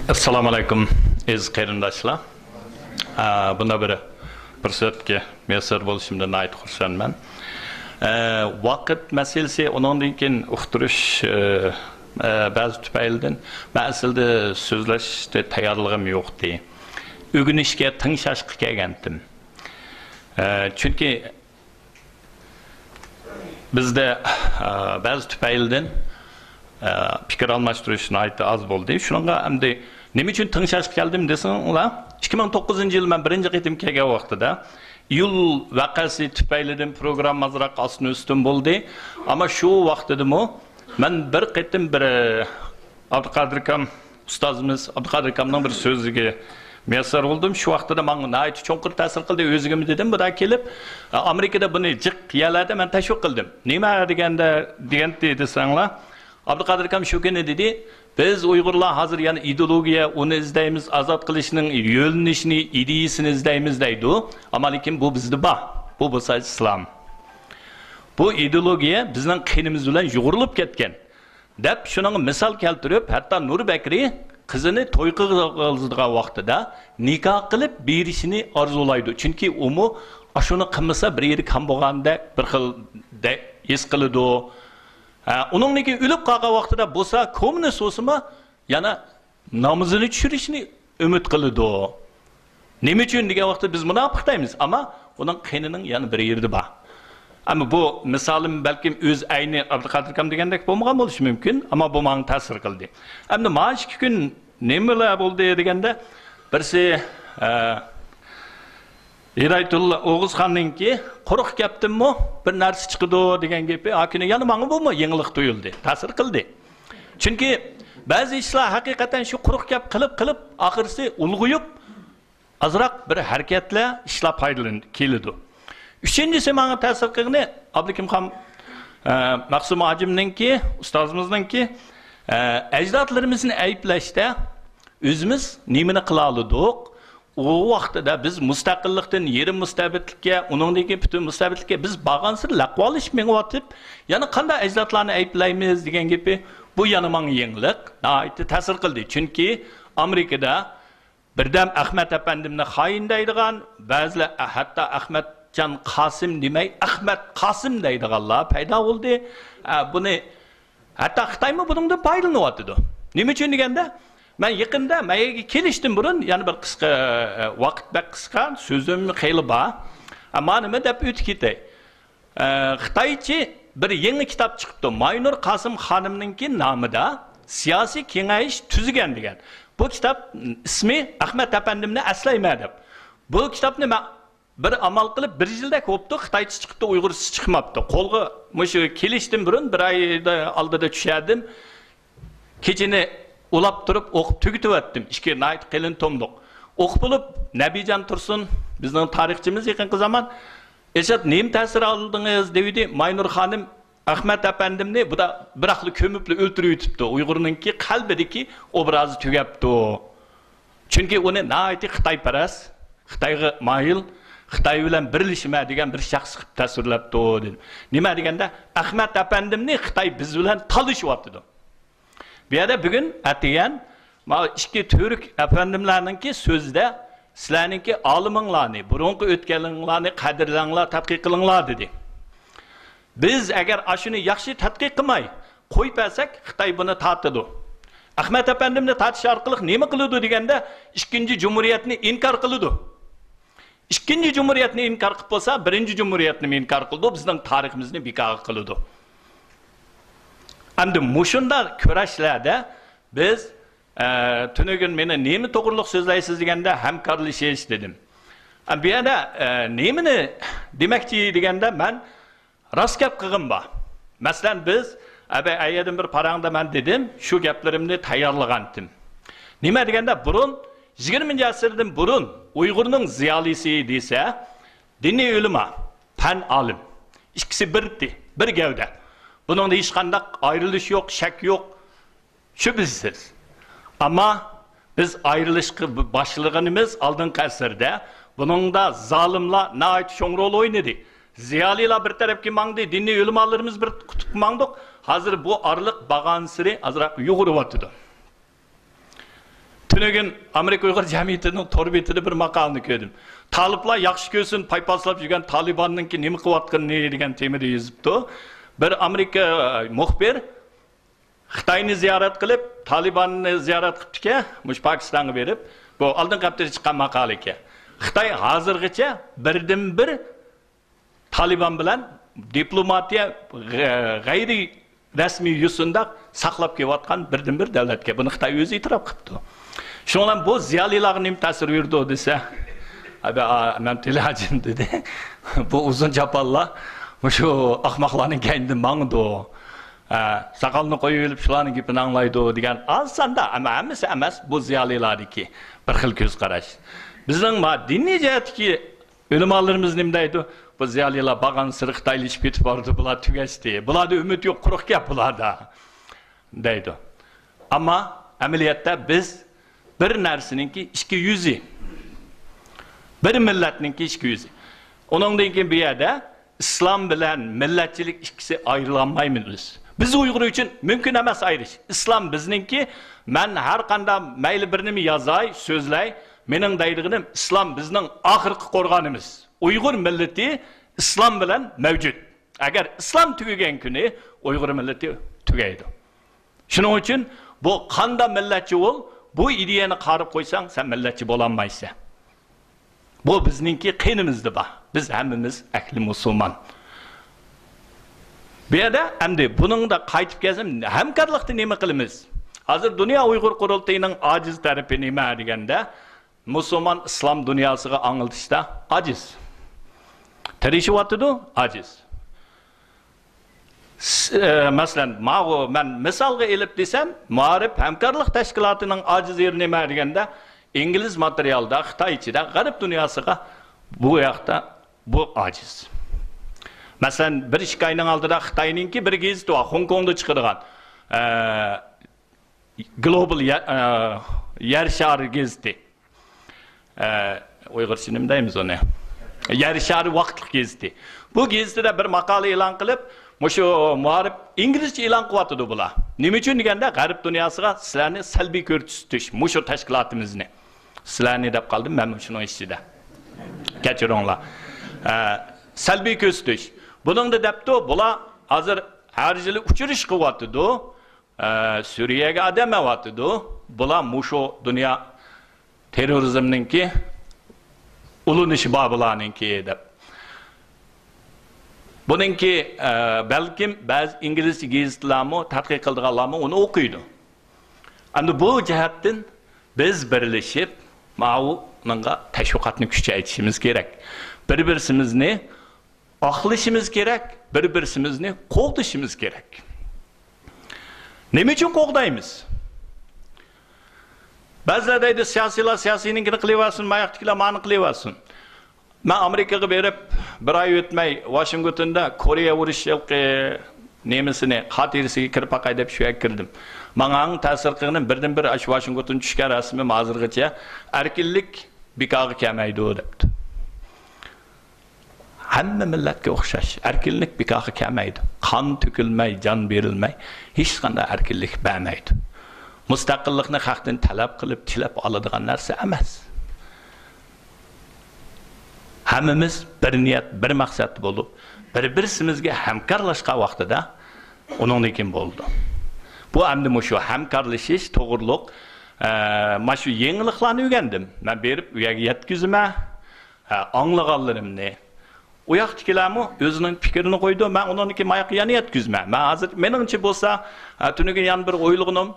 Assalamu alaikum, iz qarindoshlar. Bunda bir fursatga mesir bo'lishimdan ayt xursandman. Vaqt masalasi undan keyin uqtirish ba'zi tufaylidan men aslida so'zlashga tayyorligim yo'qdi. O'rganishga tinglashga kelgandim. Chunki bizda ba'zi tufaylidan fikir almashtirishni aytdi az bo'ldi. Shunga hamda nima uchun tinglashga keldim desanglar, 2009-yil men birinchi qitim kelgan vaqtida iyul vaqasi tufaylidan programma azroq asni ustin bo'ldi. Ammo shu vaqtidami men bir qitim bir Abduqodir akam ustozimiz Abduqodir akamning bir so'ziga mesar oldum. Shu vaqtida menga nayt cho'nqir ta'sir qildi. O'zimga dedim, bu da kelib Amerikada buni jiq yaladi, men tashviq qildim. Nima deganda desanglar, Abduqodir akam shu kuni dedi, biz Uyg'urlar hozir yana ideologiya, uni izlaymiz, azod qilishning yo'linishini, ideyasini izlaymiz deydi. Ammo lekin bu bizda bor. Bu bo'lsa islom. Bu ideologiya bizning qinimiz bilan yo'g'rilib ketgan. Deb shuning misol keltirib, hatto Nur Bakri qizini to'y qilgan vaqtida nikoh qilib berishini orzulaydi. Chunki umi shuni qilmasa bir yeri kam bo'lganda bir xil his qiladi. Uningki o'lib qolgan vaqtida bo'lsa, kommunist bo'lsa, yana namozini tushirishni umid qiladi. Nima uchun degan vaqtda biz munofiq deymiz, ammo uning qinining yana bir yerida bor. Ammo bu misolim balkim o'z ayni Abduqodir akam degandek bo'lmagan bo'lishi mumkin, ammo bu menga ta'sir qildi. Endi mana shu kun nimalar bo'ldi deganda, birsi Hiraytullah O'g'izxonningki quruq gapdimmi bir narsa chiqdi degan gapi akini yana menga bo'lma yengillik tuyuldi, ta'sir qildi. Chunki ba'zi ishlar haqiqatan shu quruq gap qilib oxirisi ulg'uyib azroq bir harakatlar ishlar foydalanib keladi. Uchinchisi menga ta'sir qilgani Abdukimxon Maqsum Hojimningki, ustozimizningki ajdodlarimizni ayblashda o'zimiz nimani qila oldik? O vaqtida biz mustaqillikdan yerim mustabidlikka, uningdagi butun mustabidlikka biz bag'ansir laqvolish mengatib, yana qanday ajdodlarni ayblaymiz degan gapi bu yana menga yenglik, nihoyatda ta'sir qildi. Chunki Amerikada birdam Ahmad apandimni xoin deydigan, ba'zilar hatto Ahmadjon Qosim demay Ahmad Qosim deydiganlar paydo bo'ldi. Buni hatto Xitoymi buningdan foydalanyapti. Nima uchun deganda, men yaqinda mayaga kelishdim burun, yana bir qisqa vaqt bak qisqa so'zim xeyli bor. Ammo nima deb o'tib ketay. Xitoycha bir yangi kitob chiqibdi. Maynur Qosim xonimningki nomida siyosiy kengayish tuzgan degan. Bu kitob ismi Ahmad apandimni aslayman deb. Bu kitobni men bir amal qilib 1 yilda ko'pdi, Xitoycha chiqibdi, Uyg'urcha chiqmabdi. Qo'lga mushu kelishdim burun, bir oyda oldida tushadim. Kechini ulab turib o'qib tugitib o'tdim. Ikki nayt qilin tomdiq. O'qib bo'lib Nabijon Tursun bizning tarixchimiz yaqinqi zaman "Eshat nima ta'sir oldingiz?" dedi. Maynur xonim Ahmad apandimni bu da bir aqli ko'mibli o'ltirib yutibdi. Uyg'urningki qalbidagi obrazi tugabdi. Chunki uni nayt Xitoyparast, Xitoyga mayil, Xitoy bilan birlashma degan bir shaxs qilib tasvirlabdi dedi. Nima deganda Ahmad apandimni Xitoy biz bilan talashyapti. Bu yerda bugun atigan ikki Türk efendimlarninki so'zda sizlarninki oliminglarni, burunqi o'tganinglarni qadrlanglar, tadqiq qilinglar dedi. Biz agar ashuni yaxshi tadqiq qilmay qo'yib bersak, Xitoy buni tortadi. Ahmad efendimni tortish orqali nima qiladi deganda, ikkinchi jumhuriyatni inkor qiladi. Ikkinchi jumhuriyatni inkor qilib bo'lsa, birinchi jumhuriyatni inkor qildi, bizning tariximizni bekor qiladi. Endi mushunda kurashlarda biz tunugun meni nima to'g'riliq so'zlaysiz deganda hamkorlashish dedim. Bu yerda nimani demoqchi deganda men rost gap qilgim bor. Masalan biz ayadim bir parangda men dedim, shu gaplarimni tayyorlagandim. Nima deganda burun 20-asrdan burun Uyg'urning ziyolisi desa, diniy ulama, fan olim. İkisi bir gavda. Buningda hech qanday ayrilish yo'q, shak yo'q. Shubhasiz. Ammo biz ayrılışqı başlığınımız aldığın asrda buningda zolimlar nayt cho'ng rol o'ynadi. Ziyolilar bir tarafga mangdi, diniy ulamalarimiz bir qutub mangdiq. Hozir bu orliq bag'an siri azroq yuguryapti. Tünegin Amerika Uyghur Cemiyeti'nin tor betida bir maqolani ko'rdim. Taliblar yaxshi ko'rsin, paypaslab yurgan Talibanninki nima qilyotganini degan temada yozibdi. Bir Amerika muxbir Xitoyni ziyorat qilib, Talibanni ziyorat qilibdi-ki, mush Pokistonga berib, bu oldingi haftada chiqqan maqola ekan. Xitoy hozirgacha birdan-bir Taliban bilan diplomatiya g'ayri rasmiy yo'sinda saqlab kelayotgan birdan-bir davlatga buni Xitoy o'zi e'tirof qilibdi. Shundan bu ziyolilarga nim ta'sir berdi desa, men tilajim dedi. Bu uzun japallar shu ahmoqlarning kaynidan mangdi. Saqalni qo'yib shularning gapini anglaydi degan asanda hammasi emas, bu ziyolilarniki bir xil ko'z qarash. Bizning diniy jihatdagi ulamolarimiz nima deydi? Bu ziyolilar bag'an siri Xitoylashib ketib bordi, bular tugashdi. Bularda umid yo'q, quruq gap bularda deydi. Ammo amaliyotda biz bir narsaninki ikki yuzi. Bir millatninki ikki yuzi. Onundan keyin bu yerda islom bilan millatchilik ikkisi ayrilanmaymiz. Biz Uyg'ur uchun mumkin emas ayirish. Islom bizningki, men har qanday mayli bir nima yozay, so'zlay, mening deydiganim islom bizning oxirgi qo'rg'onimiz. Uyg'ur millati islom bilan mavjud. Agar islom tugagan kuni Uyg'ur millati tugaydi. Shuning uchun bu qanday millatchi bo'l, bu ideyani qarib qo'ysang, sen millatchi bo'la olmaysan. Bu bizningki qinimizda bor. Biz hammamiz ahli musulmon. Bu yerda endi buning da qaytib kelsam, hamkorlikda nima qilamiz? Hozir Dunyo Uyg'ur qurultayining ojiz tarafi nima deganda, musulmon islom dunyosiga anglitishda ojiz. Tirishyapti-ku, ojiz. Masalan, men misolga elib desam, Ma'rif hamkorlik tashkilotining ojiz yeri nima deganda, İngiliz materialda, Xitoy ichida, g'arb dunyosiga bu yoqda bu ojiz. Masalan, bir ikki oyning oldida Xitoyninki bir gazeti bor, Hong Kongda chiqargan. Global yer shari gazeti. Uyg'urcha nima deymiz uni? Yer shari vaqtlik gazeti. Bu gazetida bir maqola e'lon qilib, mushu muharib inglizcha e'lon qilyapti bular. Nima uchun deganda, g'arb dunyosiga sizlarni salbiy ko'rsatish, mushu tashkilotimizni. Sizlarni deb qoldim, men shuni ichida. Kechiringlar. Salbiy ko'rsatish. Buningda debdi, bular hozir har yili uchirish qilyapti-ku. Suriyaga adamayapti-ku. Bular mushu dunyo terrorizmninki ulunishi bularninki deb. Buningki balkim ba'zi ingliz gazetlarmi, tadqiq qilganlarmi uni o'qiydi. Endi bu jihatdan biz birlashib, ma'nunga tashviqotni kuchaytirishimiz kerak. Bir-birimizni oqlashimiz kerak, bir-birimizni qo'g'dishimiz kerak. Nima uchun qo'g'daymiz? Ba'zilar deydi, siyosiylar siyosiyninkini qilaversin, mayaqtikilar ma'ni qilaversin. Men Amerikaga berib, bir oy o'tmay Washingtonda Koreya urush nemisini xotirasiga kirib aqay deb shu yerga kirdim. Menga ta'sir qilgan birdan-bir Washington tushgan rasmim hozirgacha erkinlik bikogi kelmaydi debdi. Hamma millatga o'xshash, erkinlik bikogi kelmaydi. Qon to'kilmay, jon berilmay, hech qanday erkinlik bo'lmaydi. Mustaqillikni xalqdan talab qilib, tilab oladigan narsa emas. Hammamiz bir niyat, bir maqsad bo'lib, bir-birimizga hamkorlashgan vaqtida uningdan bo'ldi. Bu endi shu hamkorlashish, to'g'riliq, mana shu yangiliklarni o'rgandim. Men berib u yerga yetkazma, anglaganlarimni. U yoqdagilarmi o'zining fikrini qo'ydi, men uningki mayoqqa yana yetkazma. Men hozir meningcha bo'lsa, tuniga yana bir o'ylig'im,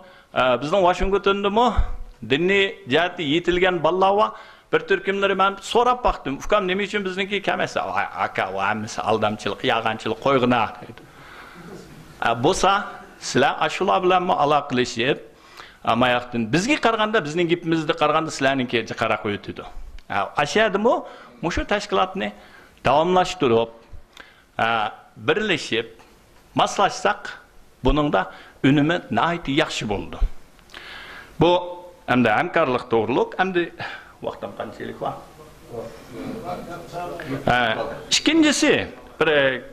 bizning Washingtondami diniy jihatda yetilgan bolalar bir turkumlari men so'rab baxtim. Ukam nima uchun bizniki kamasa? Aka, va hammasi aldamchilik, yag'anchilik qo'yg'ina dedi. Bo'lsa, sizlar ashular bilan aloqalashib, amayaqdan bizga qaraganda, bizning gapimizda qaraganda sizlarniki qaraq o'tidi. Ashadimi, mushu tashkilotni davomlashtirib, birlashib, maslashsak, buningda unumi nihoyat yaxshi bo'ldi. Bu endi hamkorlik to'g'riliq, endi vaqtim qanchalik bor? Ikkinchisi,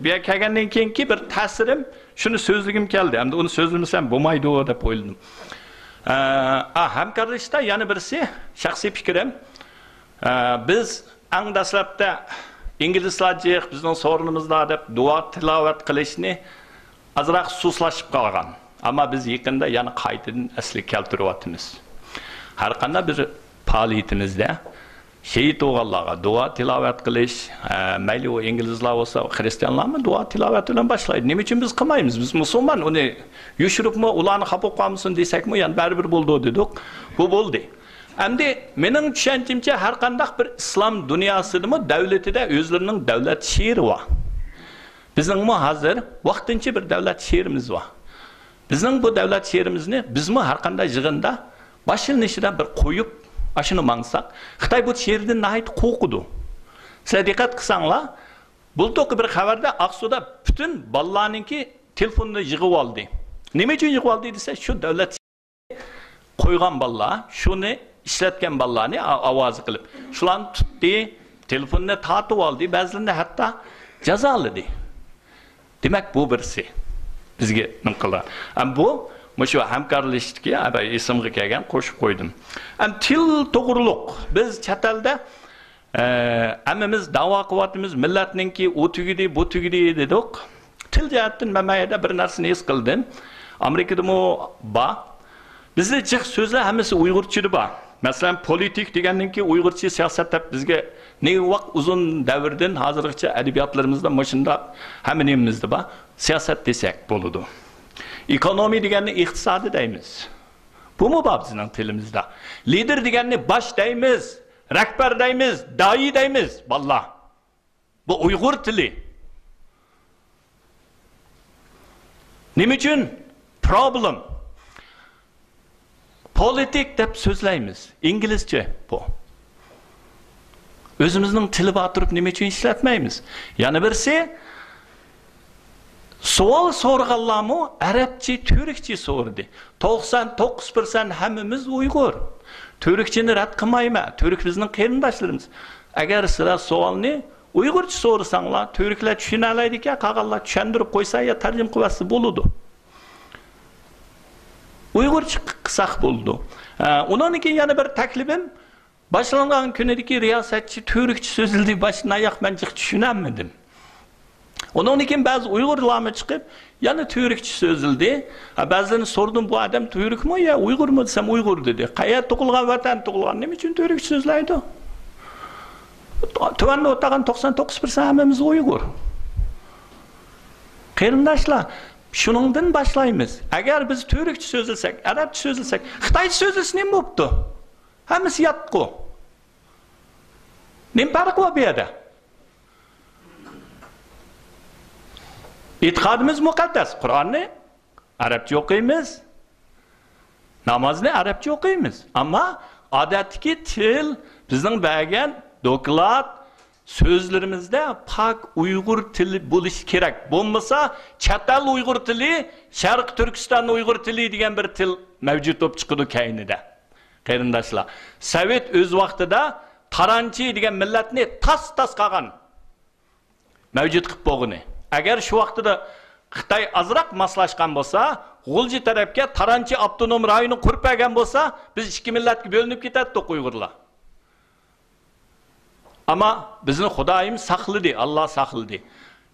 bir kelgandan keyingi bir ta'sirim, shuni so'zligim keldi. Endi uni so'zlamasam bo'lmaydi deb o'yladim. Hamkorlikda yana birisi shaxsiy fikrim. Biz eng dastlabda inglizlarcha bizning sorunimizda deb duo tilovat qilishni azroq suslashib qolgan. Ammo biz yaqinda yana qaytadan asliga keltiryapmiz. Har qanday bir faoliyatimizda şehit oğullarga dua tilavet qilish, mayli o inglizlar olsa, xristianlarmi dua tilavet bilan boshlaydi. Nima uchun biz qilmaymiz? Biz musulmon, uni yushiribmi, ularni xafa qilamisin desakmi, yani baribir bo'ldi dedik. Bu bo'ldi. Endi mening tushunchimcha har qanday bir islom dunyosidami davlatida o'zlarining davlat she'ri bor. Bizning hozir vaqtincha bir davlat she'rimiz bor. Bizning bu davlat she'rimizni bizmi har qanday yig'inda boshlanishida bir qo'yib aşını mangsak, Xitay bu şehirden nahit qo'rqidi. Sizlar diqqat qilsanglar, bultoqi bir xabarda Aqsuda bütün ballarninki telefonini yig'ib oldi. Nima uchun yig'ib oldi desa, shu davlat qo'ygan ballar, shuni ishlatgan ballarni ovoz qilib, shularni tutdi, telefonini tortib oldi, ba'zilarni hatto jazoladi. Demak, bu birisi bizga nima qildi. Bu Muşu hamkorlikki esimga kelgan qo'shib qo'ydim. Til to'g'riliq. Biz chet elda hammamiz da'vo qilyapmiz, millatninki u tugidi, bu tugidi dedik. Til jihatdan mamayada bir narsani his qildim. Amerikadami bor. Bizda jiq so'zlar hammasi Uyg'urchada bor. Masalan, politik degandan keyin Uyg'urcha siyosat deb bizga ne vaqt uzun davrdan hozirgacha adabiyotlarimizda mashunda hammanemizda bor. Siyosat desak bo'ladi. Ekonomi deganni iqtisodi deymiz. Bu mu bor bizning tilimizda? Lider deganni bosh deymiz, rahbar deymiz, doi deymiz. Vallah. Bu Uyg'ur tili. Nima uchun? Problem. Politik deb so'zlaymiz. İngilizce bu. O'zimizning tili bor turib nima uchun ishlatmaymiz? Yana birisi savol so'rag'anlarmi arabcha, turkcha so'rdi. 99% hammamiz Uyg'ur. Turkchani rad qilmayman. Turk bizning qarindoshlarimiz. Agar sizlar savolni Uyg'urcha so'rasanglar, turklar tushuna oladi ekan, qolganlar tushuntirib qo'ysa ya tarjima qilsa bo'ladi. Uyg'urcha qilsak bo'ldi. Undan keyin yana bir taklifim, boshlangan kunidagi riyosatchi turkcha so'zildi, boshdan oyoq men tushunolmadim. Onun için bazı Uygurlarımı çıkıp, yani Türkçe sözüldü. Bazılarını sordum, bu adam Türk mü ya Uygur mu desem Uygur dedi. Kaya tokulgan vatan tokulgan, ne için Türkçe sözleydi? Tuvanda otagan 99% hammamiz Uygur. Qarindoshlar, shuningdan boshlaymiz. Agar biz Türkçe sözlesek, Arabcha sözlesek, Xitoycha sözlese nima bo'pti? Hammasi yotqu. Nima farqi bor bu yerda? İtikadımız mukaddes. Kur'an'ı Arapça okuyumuz. Namazını Arapça okuyumuz. Ama adetteki til bizden bergen doklat sözlerimizde pak Uygur tili buluş gerek. Bulmasa Çatal Uygur tili, Şarkı Türkistan Uygur tili diyen bir til mevcut olup çıkıdı kaynıda. Qarindoshlar. Sovet öz vaqtida Taranchi degan millatni tas qilgan. Mevcut qilib bo'lgani. Agar shu vaqtida Xitoy azroq moslashgan bo'lsa, G'ulji tarafga Taranchi avtonom rayoni qurib bergan bo'lsa, biz ikki millatga bo'linib ketadi Uyg'urlar. Ama bizni Xudoyim saqladi, Alloh saqladi.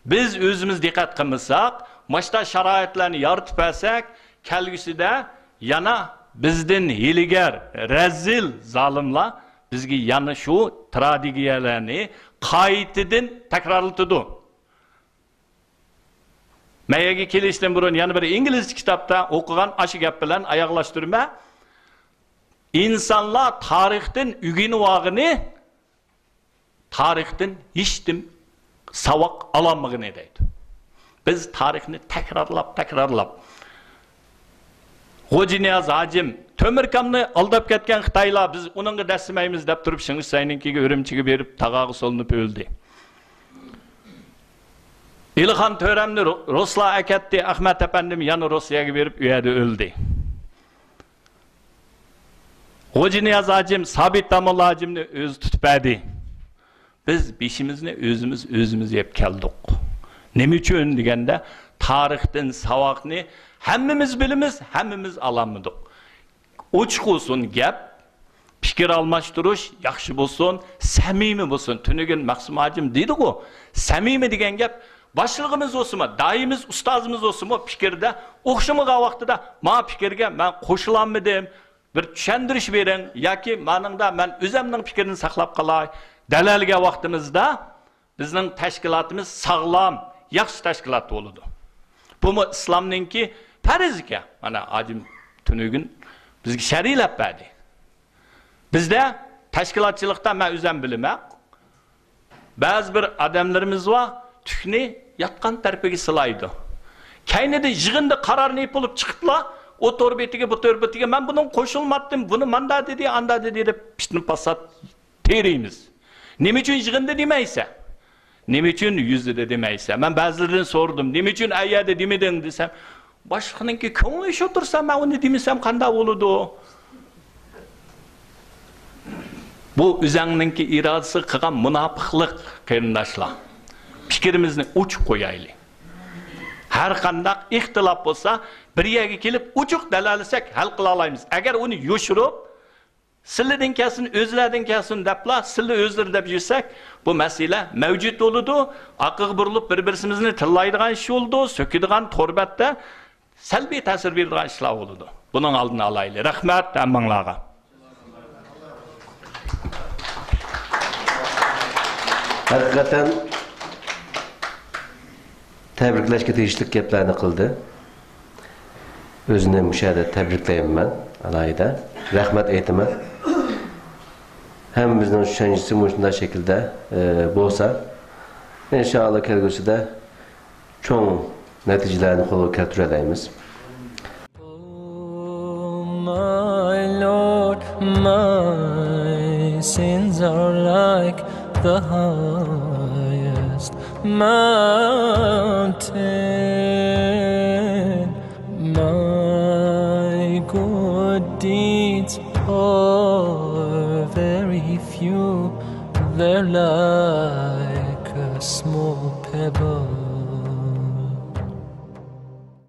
Biz o'zimiz diqqat qilmasak, mashta sharoitlarni yoritib bersak, kelgusida yana bizden hiligar, rezil zalimlar bizga yana shu strategiyalarni qaytadan takrorlatadi. Mayaga kelishdan burun yana bir ingliz kitobda o'qigan aşı gap bilan oyoqlashtirma. İnsanlar tarixdan o'rganib tarixdan hech kim savoq ololmagan deydi. Biz tarixni takrorlab Xo'janiyaz Hajim To'mirkamni aldab ketgan Xitoylar biz uningga dasmaymiz deb turib Shing'isayninkiga Urumchiga berib tag'og'i solinib o'ldi. İlhan Töремni Ruslar akatdi, Ahmet Efendim yana Rossiyaga berib u yerda o'ldi. Xo'janiyaz Hajim Sabit Tamolla Hajimni o'zi tutib berdi. Biz beshimizni o'zimiz yeb keldik. Nima uchun deganda tarixdan savoqni hammamiz bilamiz, hammamiz olamidik. ochiq bo'lsin gap, fikr almashtirish yaxshi bo'lsin, samimiy bo'lsin. Tunugin Maqsum hojim deydi-ku, samimiy degan gap boshlig'imiz o'simi, doimiz ustozimiz o'simi fikrda o'xshamagan vaqtida "Ma fikrga men qo'shilanmadim, bir tushuntirish bering yoki meningda men o'zimning fikrini saqlab qolay." Dalalga vaqtimizda bizning tashkilotimiz sog'lom, yaxshi tashkilot bo'ladi. Bu islomningki farzga. Mana hojim Tunugin bizga shariylab berdi. Bizda tashkilotchilikda men o'zim bilaman. Ba'zi bir odamlarimiz va tukni yatgan tarafiga silaydi. Kaynida yig'inda qarorni bo'lib chiqiblar, o torbetiga bu torbetiga men bunun qo'shilmadim, buni manda dedi, anda dedi deb pishni passat teriymiz. Nima uchun yig'inda demaysa? Nima uchun yuzida demaysa? Men ba'zilardan so'rdim, nima uchun ayyada demeding desam, boshqaningki ko'ngli shu tursa, men uni demasam qanday bo'ladi? Bu o'zingninki irodasi qilgan munofiqlik qarindoshlar. Fikrimizni uchiq qo'yaylik. Har qanday ixtilof bo'lsa, bir yerga kelib uchiq dalalasak hal qila olamiz. Agar uni yoshirib, sizlardan kelsin, o'zlardan kelsin deblar, sizlar o'zlar deb yursak, bu masala mavjud bo'ladi. Aqig burilib bir-birimizni tillaydigan ish bo'ldi, so'kadigan torbatda salbiy ta'sir beradigan ishlar bo'ladi. Buning oldini olaylik. Rahmat hammanglarga. Hakikaten tebriklashga tegishli gaplarni qildi. O'zini mushada tabriklayman alayda. Rahmat aytaman. Hammamizning tushunchasi shunday shaklda bo'lsa, inshaalloh kelgusida cho'ng natijalarni qo'lga keltiramiz. Oh my Lord, my sins are like the highest mountain. My good deeds are very few. They're like a small pebble